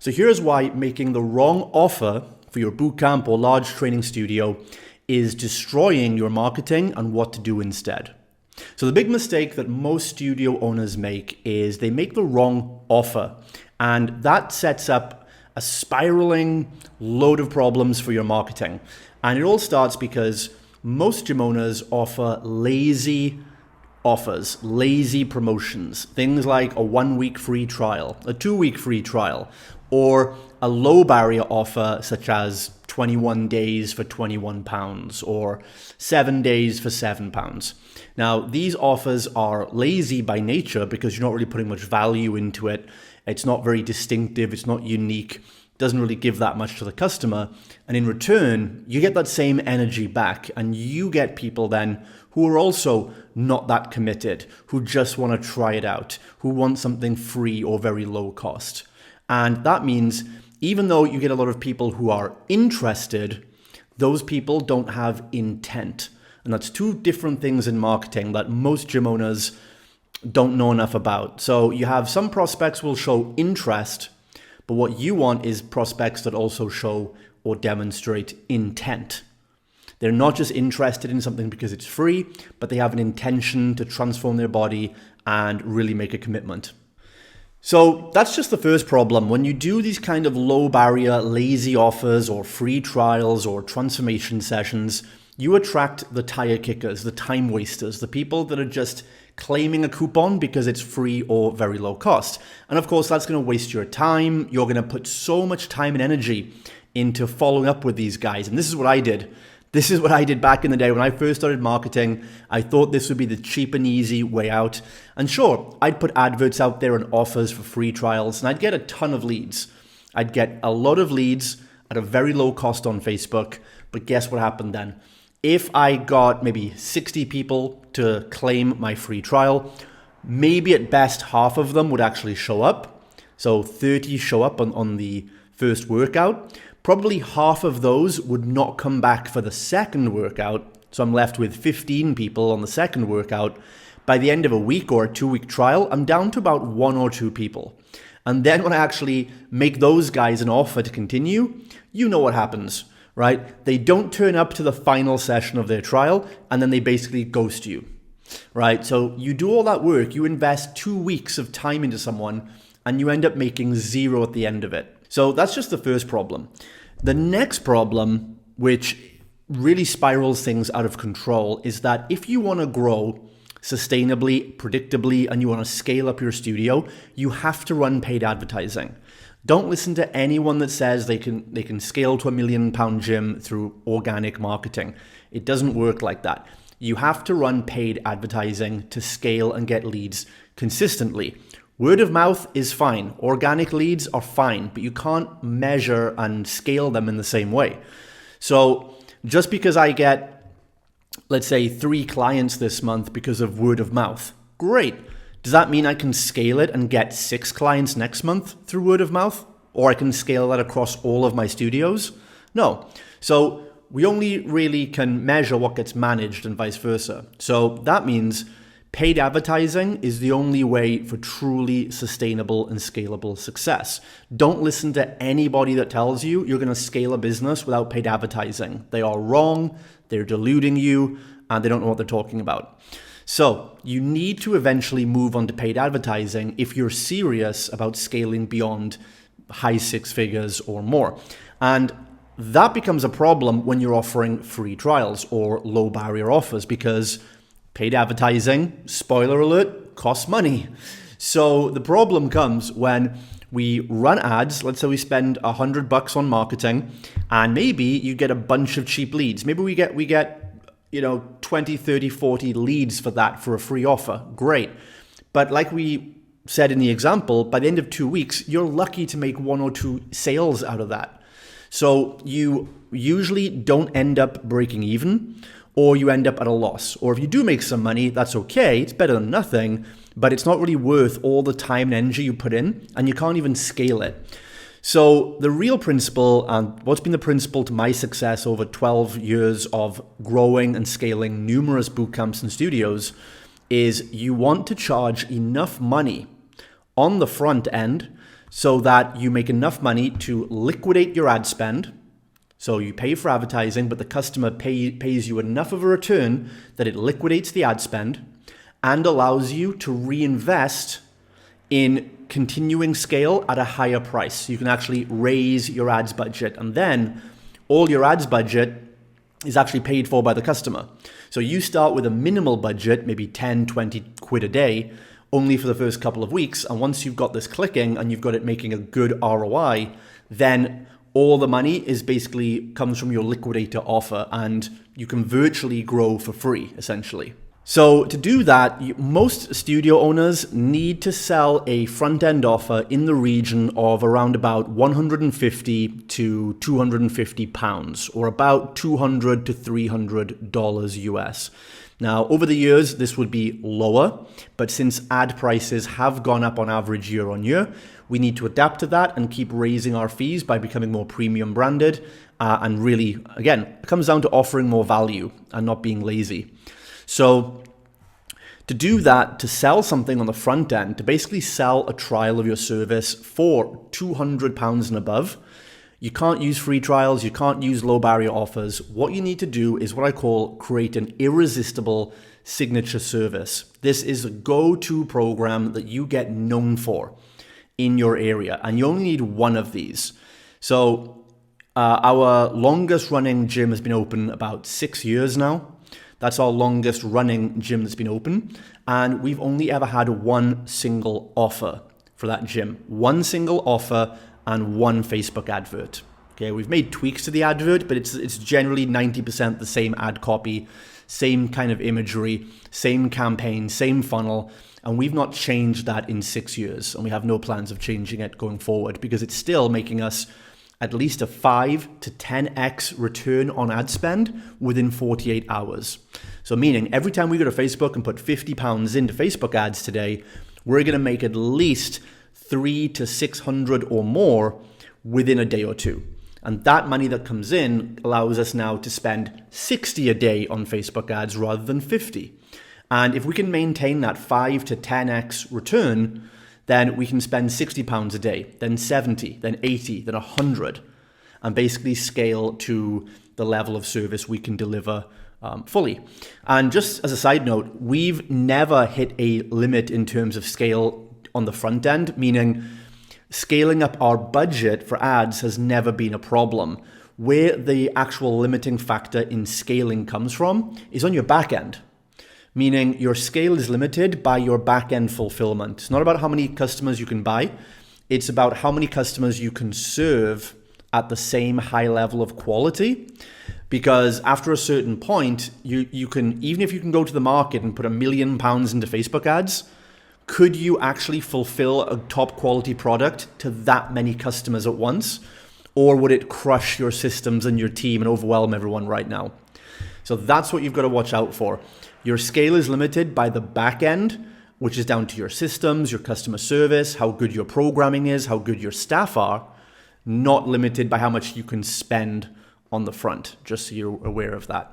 So here's why making the wrong offer for your bootcamp or large training studio is destroying your marketing and what to do instead. So the big mistake that most studio owners make is they make the wrong offer, and that sets up a spiraling load of problems for your marketing. And it all starts because most gym owners offer lazy offers, lazy promotions, things like a 1-week free trial, a 2-week free trial, or a low barrier offer such as 21 days for £21 or 7 days for £7. Now, these offers are lazy by nature because you're not really putting much value into it. It's not very distinctive. It's not unique. It doesn't really give that much to the customer. And in return, you get that same energy back, and you get people then who are also not that committed, who just want to try it out, who want something free or very low cost. And that means even though you get a lot of people who are interested, those people don't have intent. And that's two different things in marketing that most gym owners don't know enough about. So you have some prospects will show interest, but what you want is prospects that also show or demonstrate intent. They're not just interested in something because it's free, but they have an intention to transform their body and really make a commitment. So that's just the first problem. When you do these kind of low barrier, lazy offers or free trials or transformation sessions, you attract the tire kickers, the time wasters, the people that are just claiming a coupon because it's free or very low cost. And of course, that's going to waste your time. You're going to put so much time and energy into following up with these guys. And this is what I did. This is what I did back in the day when I first started marketing. I thought this would be the cheap and easy way out. And sure, I'd put adverts out there and offers for free trials, and I'd get a ton of leads. I'd get a lot of leads at a very low cost on Facebook. But guess what happened then? If I got maybe 60 people to claim my free trial, maybe at best half of them would actually show up. So 30 show up on the first workout. Probably half of those would not come back for the second workout. So I'm left with 15 people on the second workout. By the end of a week or a 2-week trial, I'm down to about 1 or 2 people. And then when I actually make those guys an offer to continue, you know what happens. Right? They don't turn up to the final session of their trial, and then they basically ghost you, right? So you do all that work, you invest 2 weeks of time into someone, and you end up making 0 at the end of it. So that's just the first problem. The next problem, which really spirals things out of control, is that if you want to grow sustainably, predictably, and you want to scale up your studio, you have to run paid advertising. Don't listen to anyone that says they can scale to £1 million gym through organic marketing. It doesn't work like that. You have to run paid advertising to scale and get leads consistently. Word of mouth is fine. Organic leads are fine, but you can't measure and scale them in the same way. So just because I get, let's say, 3 clients this month because of word of mouth, great. Does that mean I can scale it and get 6 clients next month through word of mouth? Or I can scale that across all of my studios? No. So we only really can measure what gets managed and vice versa. So that means paid advertising is the only way for truly sustainable and scalable success. Don't listen to anybody that tells you you're going to scale a business without paid advertising. They are wrong, they're deluding you, and they don't know what they're talking about. So you need to eventually move on to paid advertising if you're serious about scaling beyond high 6 figures or more. And that becomes a problem when you're offering free trials or low barrier offers, because paid advertising, spoiler alert, costs money. So the problem comes when we run ads. Let's say we spend $100 on marketing, and maybe you get a bunch of cheap leads. Maybe we get 20, 30, 40 leads for that for a free offer. Great. But like we said in the example, by the end of 2 weeks, you're lucky to make 1 or 2 sales out of that. So you usually don't end up breaking even, or you end up at a loss. Or if you do make some money, that's okay. It's better than nothing, but it's not really worth all the time and energy you put in, and you can't even scale it. So the real principle, and what's been the principle to my success over 12 years of growing and scaling numerous bootcamps and studios, is you want to charge enough money on the front end so that you make enough money to liquidate your ad spend. So you pay for advertising, but the customer pays you enough of a return that it liquidates the ad spend and allows you to reinvest in continuing scale at a higher price. So you can actually raise your ads budget, and then all your ads budget is actually paid for by the customer. So you start with a minimal budget, maybe 10, 20 quid a day, only for the first couple of weeks. And once you've got this clicking and you've got it making a good ROI, then all the money is basically comes from your liquidator offer, and you can virtually grow for free, essentially. So to do that, most studio owners need to sell a front-end offer in the region of around about 150 to 250 pounds, or about $200 to $300 US. Now, over the years, this would be lower, but since ad prices have gone up on average year on year, we need to adapt to that and keep raising our fees by becoming more premium branded. And really, again, it comes down to offering more value and not being lazy. So to do that, to sell something on the front end, to basically sell a trial of your service for £200 and above, you can't use free trials, you can't use low barrier offers. What you need to do is what I call create an irresistible signature service. This is a go-to program that you get known for in your area, and you only need one of these. So our longest running gym has been open about 6 years now. That's our longest running gym that's been open. And we've only ever had one single offer for that gym. One single offer and one Facebook advert. Okay, we've made tweaks to the advert, but it's generally 90% the same ad copy, same kind of imagery, same campaign, same funnel. And we've not changed that in 6 years. And we have no plans of changing it going forward because it's still making us at least a 5 to 10x return on ad spend within 48 hours. So meaning every time we go to Facebook and put £50 into Facebook ads today, we're going to make at least 300 to 600 or more within a day or two. And that money that comes in allows us now to spend 60 a day on Facebook ads rather than 50. And if we can maintain that 5 to 10x return, then we can spend £60 a day, then 70, then 80, then 100, and basically scale to the level of service we can deliver fully. And just as a side note, we've never hit a limit in terms of scale on the front end, meaning scaling up our budget for ads has never been a problem. Where the actual limiting factor in scaling comes from is on your back end. Meaning your scale is limited by your back-end fulfillment. It's not about how many customers you can buy. It's about how many customers you can serve at the same high level of quality. Because after a certain point, you can, even if you can go to the market and put £1 million into Facebook ads, could you actually fulfill a top quality product to that many customers at once? Or would it crush your systems and your team and overwhelm everyone right now? So that's what you've got to watch out for. Your scale is limited by the back end, which is down to your systems, your customer service, how good your programming is, how good your staff are, not limited by how much you can spend on the front, just so you're aware of that.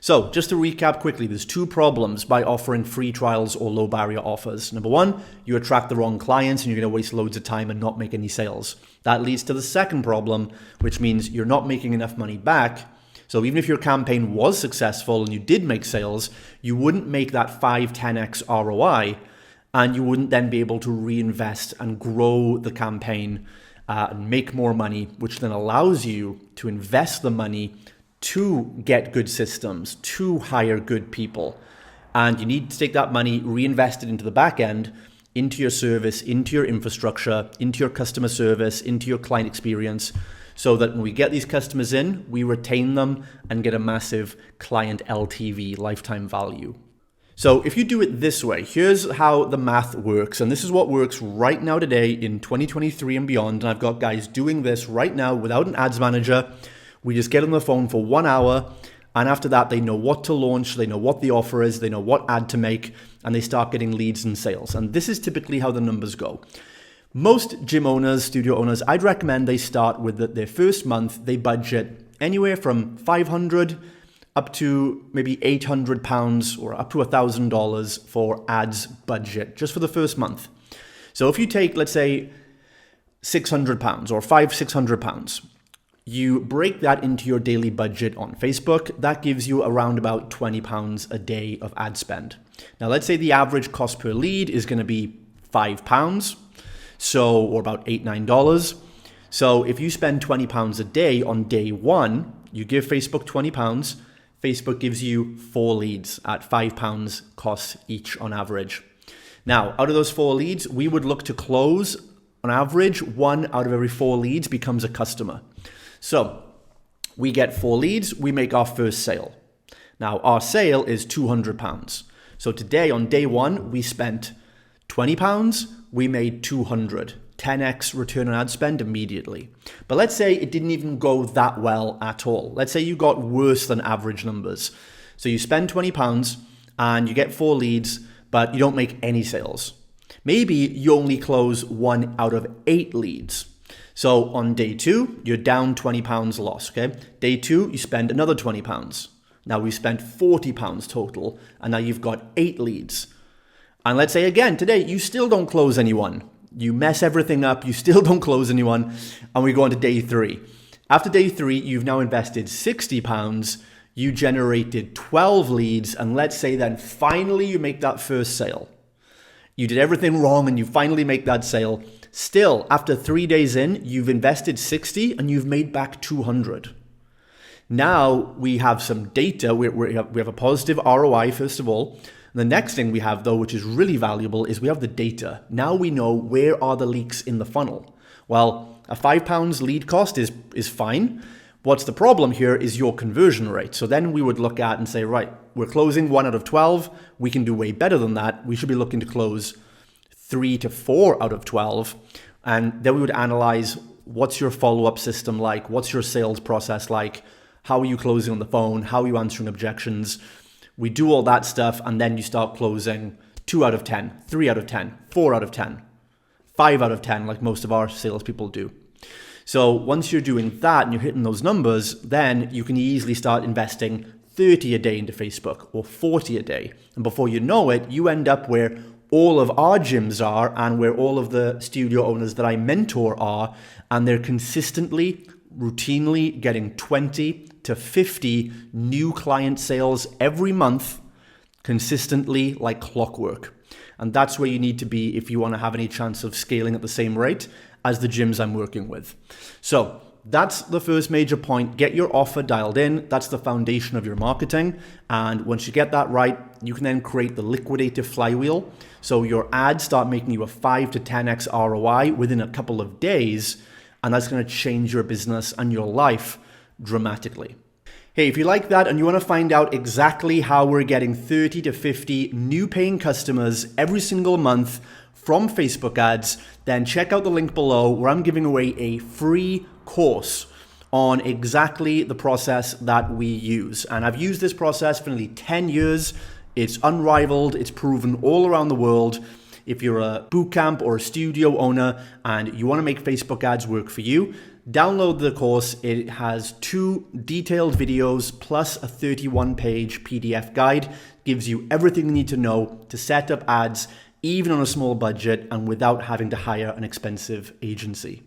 So just to recap quickly, there's 2 problems by offering free trials or low barrier offers. Number 1, you attract the wrong clients and you're going to waste loads of time and not make any sales. That leads to the second problem, which means you're not making enough money back. So even if your campaign was successful and you did make sales, you wouldn't make that 5, 10x ROI, and you wouldn't then be able to reinvest and grow the campaign and make more money, which then allows you to invest the money to get good systems, to hire good people. And you need to take that money, reinvest it into the back end, into your service, into your infrastructure, into your customer service, into your client experience, so that when we get these customers in, we retain them and get a massive client LTV, lifetime value. So if you do it this way, here's how the math works. And this is what works right now today in 2023 and beyond. And I've got guys doing this right now without an ads manager. We just get on the phone for 1 hour. And after that, they know what to launch. They know what the offer is. They know what ad to make. And they start getting leads and sales. And this is typically how the numbers go. Most gym owners, studio owners, I'd recommend they start with their first month. They budget anywhere from 500 up to maybe £800 or up to $1,000 for ads budget just for the first month. So if you take, let's say, £600 or £600. You break that into your daily budget on Facebook. That gives you around about £20 a day of ad spend. Now, let's say the average cost per lead is going to be £5, or about $8, $9. So if you spend £20 a day on day one, you give Facebook £20, Facebook gives you 4 leads at £5 costs each on average. Now, out of those 4 leads, we would look to close on average 1 out of every 4 leads becomes a customer. So we get 4 leads, we make our first sale. Now our sale is £200. So today on day one, we spent £20, we made 200, 10x return on ad spend immediately. But let's say it didn't even go that well at all. Let's say you got worse than average numbers. So you spend £20 and you get 4 leads, but you don't make any sales. Maybe you only close 1 out of 8 leads. So on day 2, you're down £20 loss, okay? Day 2, you spend another £20. Now we spent £40 total, and now you've got 8 leads. And let's say again, today, you still don't close anyone. You mess everything up, you still don't close anyone, and we go on to day 3. After day 3, you've now invested £60, you generated 12 leads, and let's say then finally you make that first sale. You did everything wrong and you finally make that sale. Still, after 3 days in, you've invested 60 and you've made back 200. Now we have some data. We have a positive ROI, first of all. The next thing we have, though, which is really valuable, is we have the data. Now we know where are the leaks in the funnel. Well, a £5 lead cost is fine. What's the problem here is your conversion rate. So then we would look at and say, right, we're closing 1 out of 12. We can do way better than that. We should be looking to close 3 to 4 out of 12. And then we would analyze, what's your follow-up system like? What's your sales process like? How are you closing on the phone? How are you answering objections? We do all that stuff, and then you start closing 2 out of 10, 3 out of 10, 4 out of 10, 5 out of 10, like most of our salespeople do. So once you're doing that and you're hitting those numbers, then you can easily start investing 30 a day into Facebook or 40 a day. And before you know it, you end up where all of our gyms are and where all of the studio owners that I mentor are, and they're consistently, routinely getting 20 to 50 new client sales every month, consistently like clockwork. And that's where you need to be if you want to have any chance of scaling at the same rate as the gyms I'm working with. So that's the first major point. Get your offer dialed in. That's the foundation of your marketing. And once you get that right, you can then create the liquidative flywheel. So your ads start making you a 5 to 10x ROI within a couple of days. And that's going to change your business and your life dramatically. Hey, if you like that and you want to find out exactly how we're getting 30 to 50 new paying customers every single month from Facebook ads, then check out the link below where I'm giving away a free course on exactly the process that we use. And I've used this process for nearly 10 years. It's unrivaled. It's proven all around the world. If you're a bootcamp or a studio owner and you want to make Facebook ads work for you, download the course. It has 2 detailed videos plus a 31-page PDF guide. Gives you everything you need to know to set up ads even on a small budget and without having to hire an expensive agency.